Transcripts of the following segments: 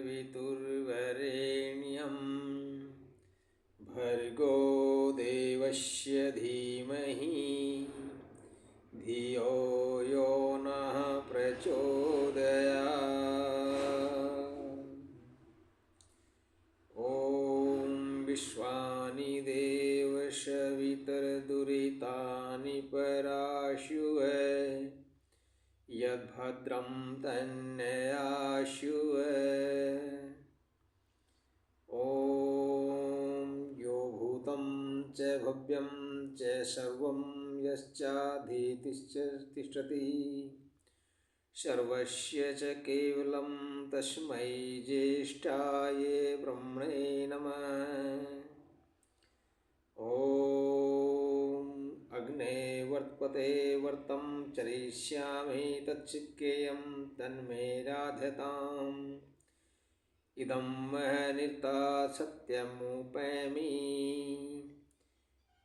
वितुर्वरेण्यं भर्गो देवस्य धीमहि धियो यो नः प्रचोदयात्। ॐ विश्वानि देव सवितर्दुरितानि पराशुः यद्भद्रं तन्नयाशुः। ॐ यो भूतं च भव्यं च सर्वं यश्चाधीतिश्च तिष्ठति सर्वस्य च केवलं तस्मै ज्येष्ठाय ब्रह्मणे नमः। ॐ अग्ने वर्त्पते वर्तं चरिष्यामि तच्चिक्केयं तन्मे राध्यताम्। इदं महनिर्ता सत्यमुपैमि।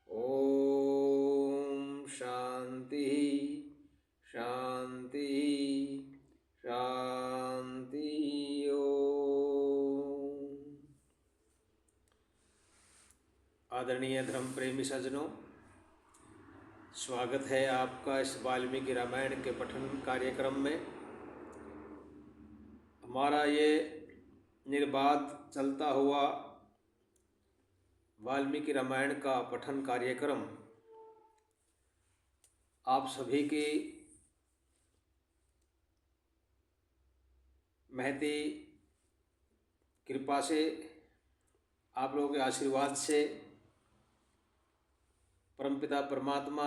ॐ शान्ति शान्ति शान्ति। आदरणीय धर्म प्रेमी सज्जनों, स्वागत है आपका इस वाल्मीकि रामायण के पठन कार्यक्रम में। हमारा ये निर्बाध चलता हुआ वाल्मीकि रामायण का पठन कार्यक्रम आप सभी की महती कृपा से, आप लोगों के आशीर्वाद से, परमपिता परमात्मा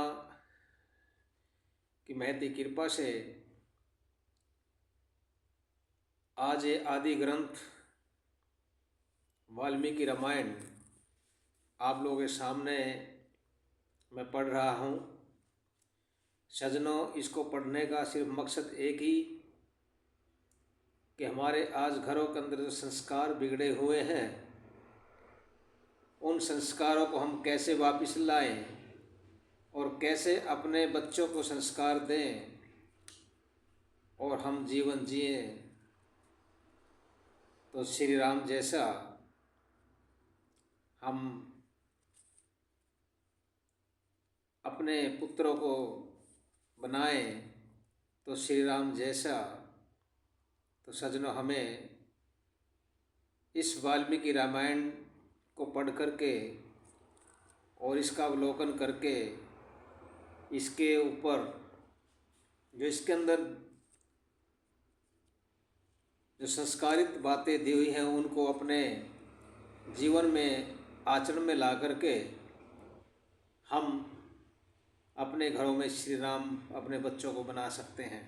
की महती कृपा से आज ये आदि ग्रंथ वाल्मीकि रामायण आप लोगों के सामने मैं पढ़ रहा हूँ। सज्जनों, इसको पढ़ने का सिर्फ मकसद एक ही कि हमारे आज घरों के अंदर जो संस्कार बिगड़े हुए हैं, उन संस्कारों को हम कैसे वापस लाएं और कैसे अपने बच्चों को संस्कार दें और हम जीवन जिएं तो श्री राम जैसा हम अपने पुत्रों को बनाएं तो श्री राम जैसा। तो सज्जनों, हमें इस वाल्मीकि रामायण को पढ़ करके और इसका अवलोकन करके इसके ऊपर जो इसके अंदर जो संस्कारित बातें दी हुई हैं उनको अपने जीवन में आचरण में ला करके हम अपने घरों में श्री राम अपने बच्चों को बना सकते हैं।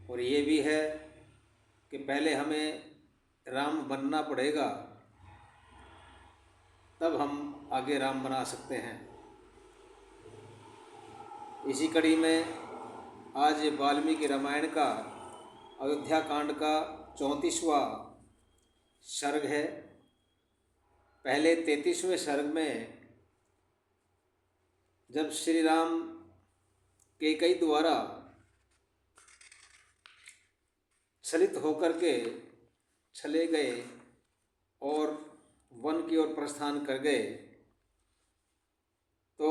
और ये भी है कि पहले हमें राम बनना पड़ेगा, तब हम आगे राम बना सकते हैं। इसी कड़ी में आज वाल्मीकि रामायण का अयोध्या कांड का 34वां सर्ग है। पहले 33वें सर्ग में जब श्री राम कैकेयी द्वारा छलित होकर के चले गए और वन की ओर प्रस्थान कर गए, तो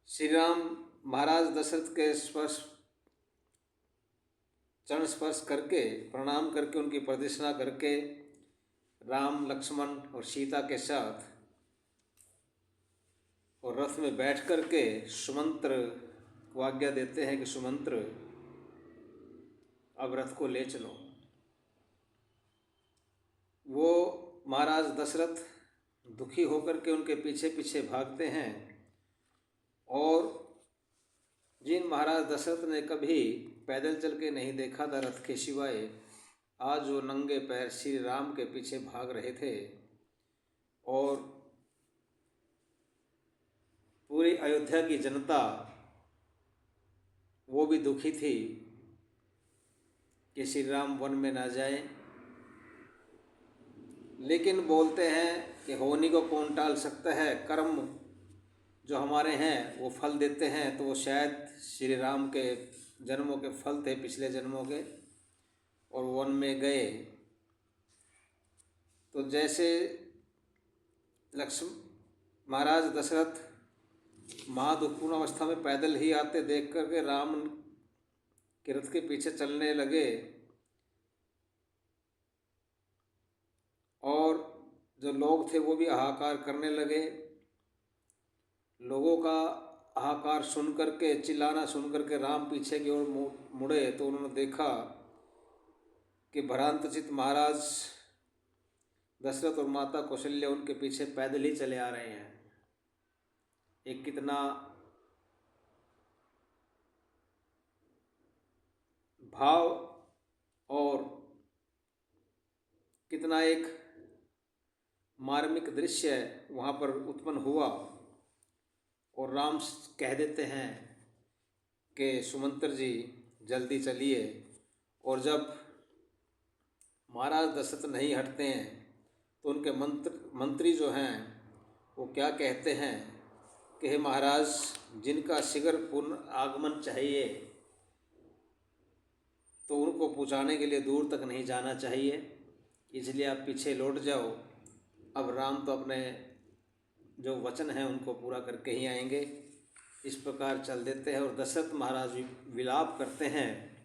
श्री राम महाराज दशरथ के चरण स्पर्श करके प्रणाम करके उनकी प्रदक्षिणा करके राम, लक्ष्मण और सीता के साथ और रथ में बैठ करके सुमंत्र को आज्ञा देते हैं कि सुमंत्र, अब रथ को ले चलो। वो महाराज दशरथ दुखी होकर के उनके पीछे पीछे भागते हैं और जिन महाराज दशरथ ने कभी पैदल चल के नहीं देखा था रथ के सिवाय, आज वो नंगे पैर श्री राम के पीछे भाग रहे थे। और पूरी अयोध्या की जनता वो भी दुखी थी कि श्री राम वन में ना जाए, लेकिन बोलते हैं कि होनी को कौन टाल सकता है, कर्म जो हमारे हैं वो फल देते हैं, तो वो शायद श्री राम के जन्मों के फल थे, पिछले जन्मों के, और वन में गए तो जैसे लक्ष्मण महाराज दशरथ महादुखपूर्ण अवस्था में पैदल ही आते देख करके राम के रथ के पीछे चलने लगे, और जो लोग थे वो भी हाहाकार करने लगे। लोगों का हाहाकार सुन करके, चिल्लाना सुन करके राम पीछे की ओर मुड़े तो उन्होंने देखा कि भ्रांतचित्त महाराज दशरथ और माता कौशल्या उनके पीछे पैदल ही चले आ रहे हैं। एक कितना भाव और कितना एक मार्मिक दृश्य वहाँ पर उत्पन्न हुआ। और राम कह देते हैं कि सुमंत्र जी जल्दी चलिए। और जब महाराज दशरथ नहीं हटते हैं तो उनके मंत्री जो हैं वो क्या कहते हैं कि हे महाराज, जिनका शीघ्र पूर्ण आगमन चाहिए तो उनको पहुँचाने के लिए दूर तक नहीं जाना चाहिए, इसलिए आप पीछे लौट जाओ। अब राम तो अपने जो वचन हैं उनको पूरा करके ही आएंगे। इस प्रकार चल देते हैं और दशरथ महाराज विलाप करते हैं।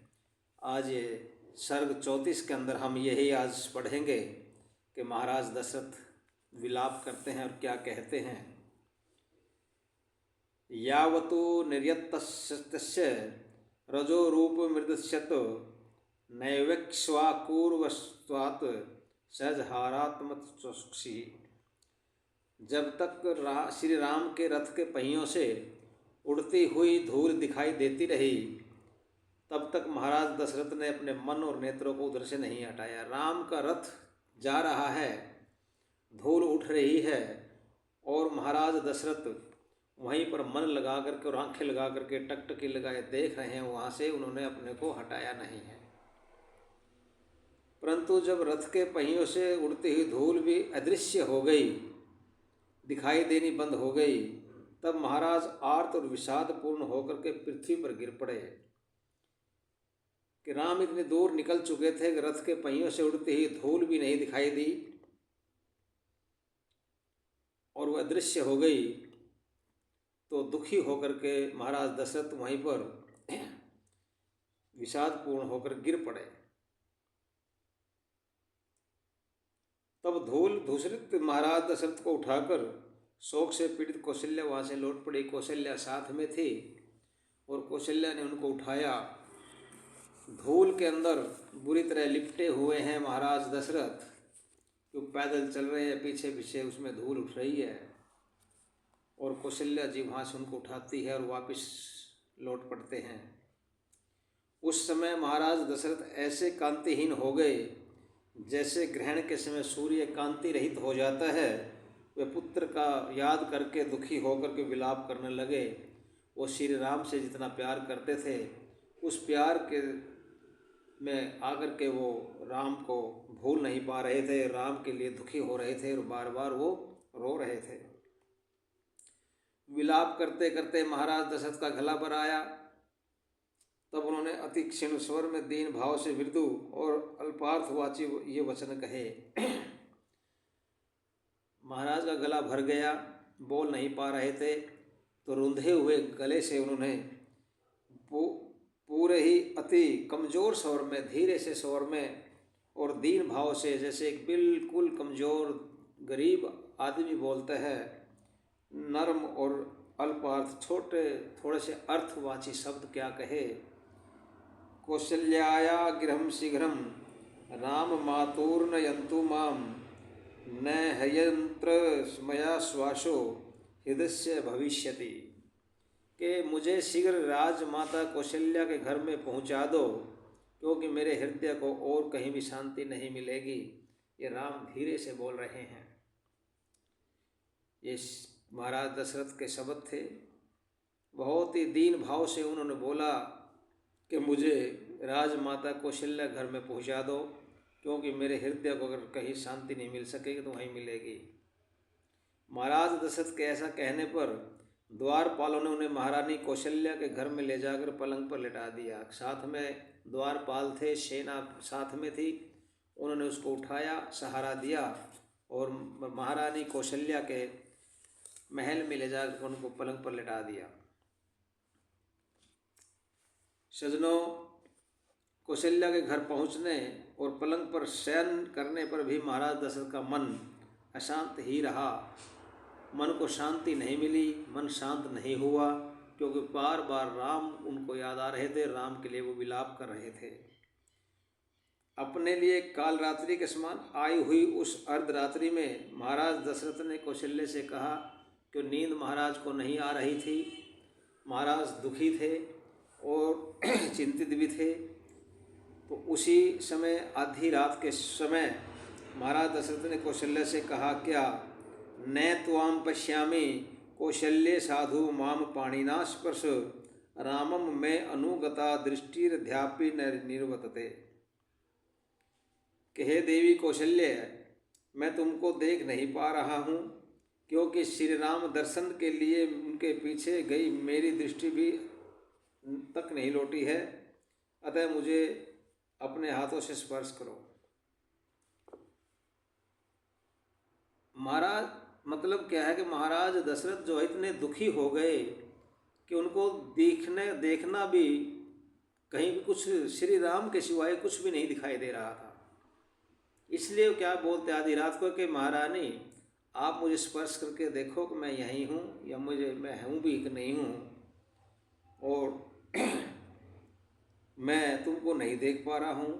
आज ये सर्ग 34 के अंदर हम यही आज पढ़ेंगे कि महाराज दशरथ विलाप करते हैं और क्या कहते हैं। यावतो निर्यतस्य रजो रूप मृदस्यत नैवेक्ष्वाकूर्वस्वात् सहजहारात्मत्सुक्षी। जब तक श्री राम के रथ के पहियों से उड़ती हुई धूल दिखाई देती रही तब तक महाराज दशरथ ने अपने मन और नेत्रों को उधर से नहीं हटाया। राम का रथ जा रहा है, धूल उठ रही है और महाराज दशरथ वहीं पर मन लगा करके और आंखें लगा करके टकटकी लगाए देख रहे हैं। वहाँ से उन्होंने अपने को हटाया नहीं है। परंतु जब रथ के पहियों से उड़ती हुई धूल भी अदृश्य हो गई, दिखाई देनी बंद हो गई, तब महाराज आर्त और विषाद पूर्ण होकर के पृथ्वी पर गिर पड़े कि राम इतने दूर निकल चुके थे कि रथ के पहियों से उड़ती हुई धूल भी नहीं दिखाई दी और वह अदृश्य हो गई। तो दुखी होकर के महाराज दशरथ वहीं पर विषाद पूर्ण होकर गिर पड़े। तब धूल धूसरित महाराज दशरथ को उठाकर शोक से पीड़ित कौशल्या वहाँ से लौट पड़ी। कौशल्या साथ में थी और कौशल्या ने उनको उठाया। धूल के अंदर बुरी तरह लिपटे हुए हैं महाराज दशरथ, जो पैदल चल रहे हैं, पीछे पीछे उसमें धूल उठ रही है। और कौशल्या जी वहाँ से उनको उठाती है और वापस लौट पड़ते हैं। उस समय महाराज दशरथ ऐसे कांतिहीन हो गए जैसे ग्रहण के समय सूर्य कांति रहित हो जाता है। वे पुत्र का याद करके दुखी होकर के विलाप करने लगे। वो श्री राम से जितना प्यार करते थे उस प्यार के में आकर के वो राम को भूल नहीं पा रहे थे, राम के लिए दुखी हो रहे थे और बार बार वो रो रहे थे। विलाप करते करते महाराज दशरथ का गला भर आया। तब उन्होंने अति क्षीण स्वर में दीन भाव से मृदु और अल्पार्थवाची ये वचन कहे। महाराज का गला भर गया, बोल नहीं पा रहे थे, तो रुंधे हुए गले से उन्होंने पूरे ही अति कमज़ोर स्वर में, धीरे से स्वर में और दीन भाव से, जैसे एक बिल्कुल कमज़ोर गरीब आदमी बोलता है, नर्म और अल्पार्थ छोटे थोड़े से अर्थवाची शब्द क्या कहे। कौशल्याया गृहं शीघ्रं राम मातुर्नयन्तु माम न हयंत्र मया श्वासो हृदय भविष्यति। कि मुझे शीघ्र राजमाता कौशल्या के घर में पहुंचा दो, क्योंकि मेरे हृदय को और कहीं भी शांति नहीं मिलेगी। ये राम धीरे से बोल रहे हैं। ये महाराज दशरथ के शब्द थे। बहुत ही दीन भाव से उन्होंने बोला कि मुझे राजमाता कौशल्या घर में पहुंचा दो, क्योंकि मेरे हृदय को अगर कहीं शांति नहीं मिल सकेगी तो वहीं मिलेगी। महाराज दशरथ के ऐसा कहने पर द्वारपालों ने उन्हें महारानी कौशल्या के घर में ले जाकर पलंग पर लिटा दिया। साथ में द्वारपाल थे, सेना साथ में थी। उन्होंने उसको उठाया, सहारा दिया और महारानी कौशल्या के महल में ले जाकर उनको पलंग पर लिटा दिया। सजनों, कौशल्या के घर पहुंचने और पलंग पर शयन करने पर भी महाराज दशरथ का मन अशांत ही रहा। मन को शांति नहीं मिली, मन शांत नहीं हुआ, क्योंकि बार बार राम उनको याद आ रहे थे, राम के लिए वो विलाप कर रहे थे। अपने लिए काल रात्रि के समान आई हुई उस अर्धरात्रि में महाराज दशरथ ने कौशल्य से कहा कि नींद महाराज को नहीं आ रही थी। महाराज दुखी थे और चिंतित भी थे। तो उसी समय आधी रात के समय महाराज दशरथ ने कौशल्य से कहा, क्या न त्वाम पश्यामि कौशल्ये साधु माम पाणिना स्पर्श रामम में अनुगता दृष्टिर्ध्यापि निर्वर्तते। कि हे देवी कौशल्य, मैं तुमको देख नहीं पा रहा हूँ, क्योंकि श्री राम दर्शन के लिए उनके पीछे गई मेरी दृष्टि भी तक नहीं लौटी है। अतः मुझे अपने हाथों से स्पर्श करो। महाराज, मतलब क्या है कि महाराज दशरथ जो है इतने दुखी हो गए कि उनको देखना भी कहीं भी कुछ श्री राम के सिवाय कुछ भी नहीं दिखाई दे रहा था। इसलिए क्या बोलते आधी रात को कि महारानी, आप मुझे स्पर्श करके देखो कि मैं यहीं हूँ या मैं हूँ भी कि नहीं हूँ, और मैं तुमको नहीं देख पा रहा हूँ,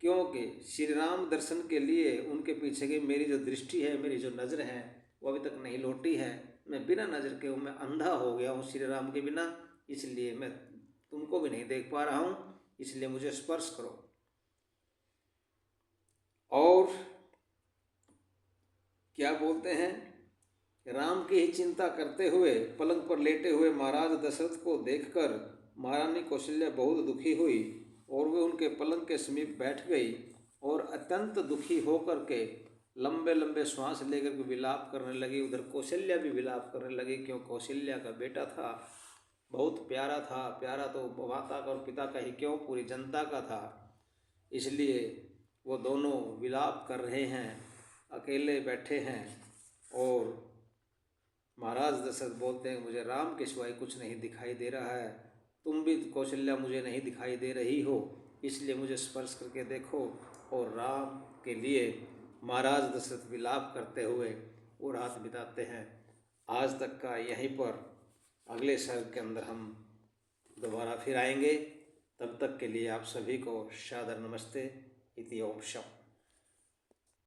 क्योंकि श्री राम दर्शन के लिए उनके पीछे की मेरी जो दृष्टि है, मेरी जो नज़र है, वो अभी तक नहीं लौटी है। मैं बिना नज़र के हूँ, मैं अंधा हो गया हूँ श्री राम के बिना, इसलिए मैं तुमको भी नहीं देख पा रहा हूँ, इसलिए मुझे स्पर्श करो। और क्या बोलते हैं, राम की ही चिंता करते हुए पलंग पर लेटे हुए महाराज दशरथ को देखकर महारानी कौशल्या बहुत दुखी हुई और वे उनके पलंग के समीप बैठ गई और अत्यंत दुखी होकर के लंबे लंबे श्वास लेकर के विलाप करने लगी। उधर कौशल्या भी विलाप करने लगी, क्यों कौशल्या का बेटा था, बहुत प्यारा था। प्यारा तो माता का और पिता का ही क्यों, पूरी जनता का था। इसलिए वो दोनों विलाप कर रहे हैं, अकेले बैठे हैं। और महाराज दशरथ बोलते हैं, मुझे राम के सिवाय कुछ नहीं दिखाई दे रहा है, तुम भी कौशल्या मुझे नहीं दिखाई दे रही हो, इसलिए मुझे स्पर्श करके देखो। और राम के लिए महाराज दशरथ विलाप करते हुए वो रात बिताते हैं। आज तक का यहीं पर, अगले सर्ग के अंदर हम दोबारा फिर आएंगे। तब तक के लिए आप सभी को सादर नमस्ते। इति ओम शम।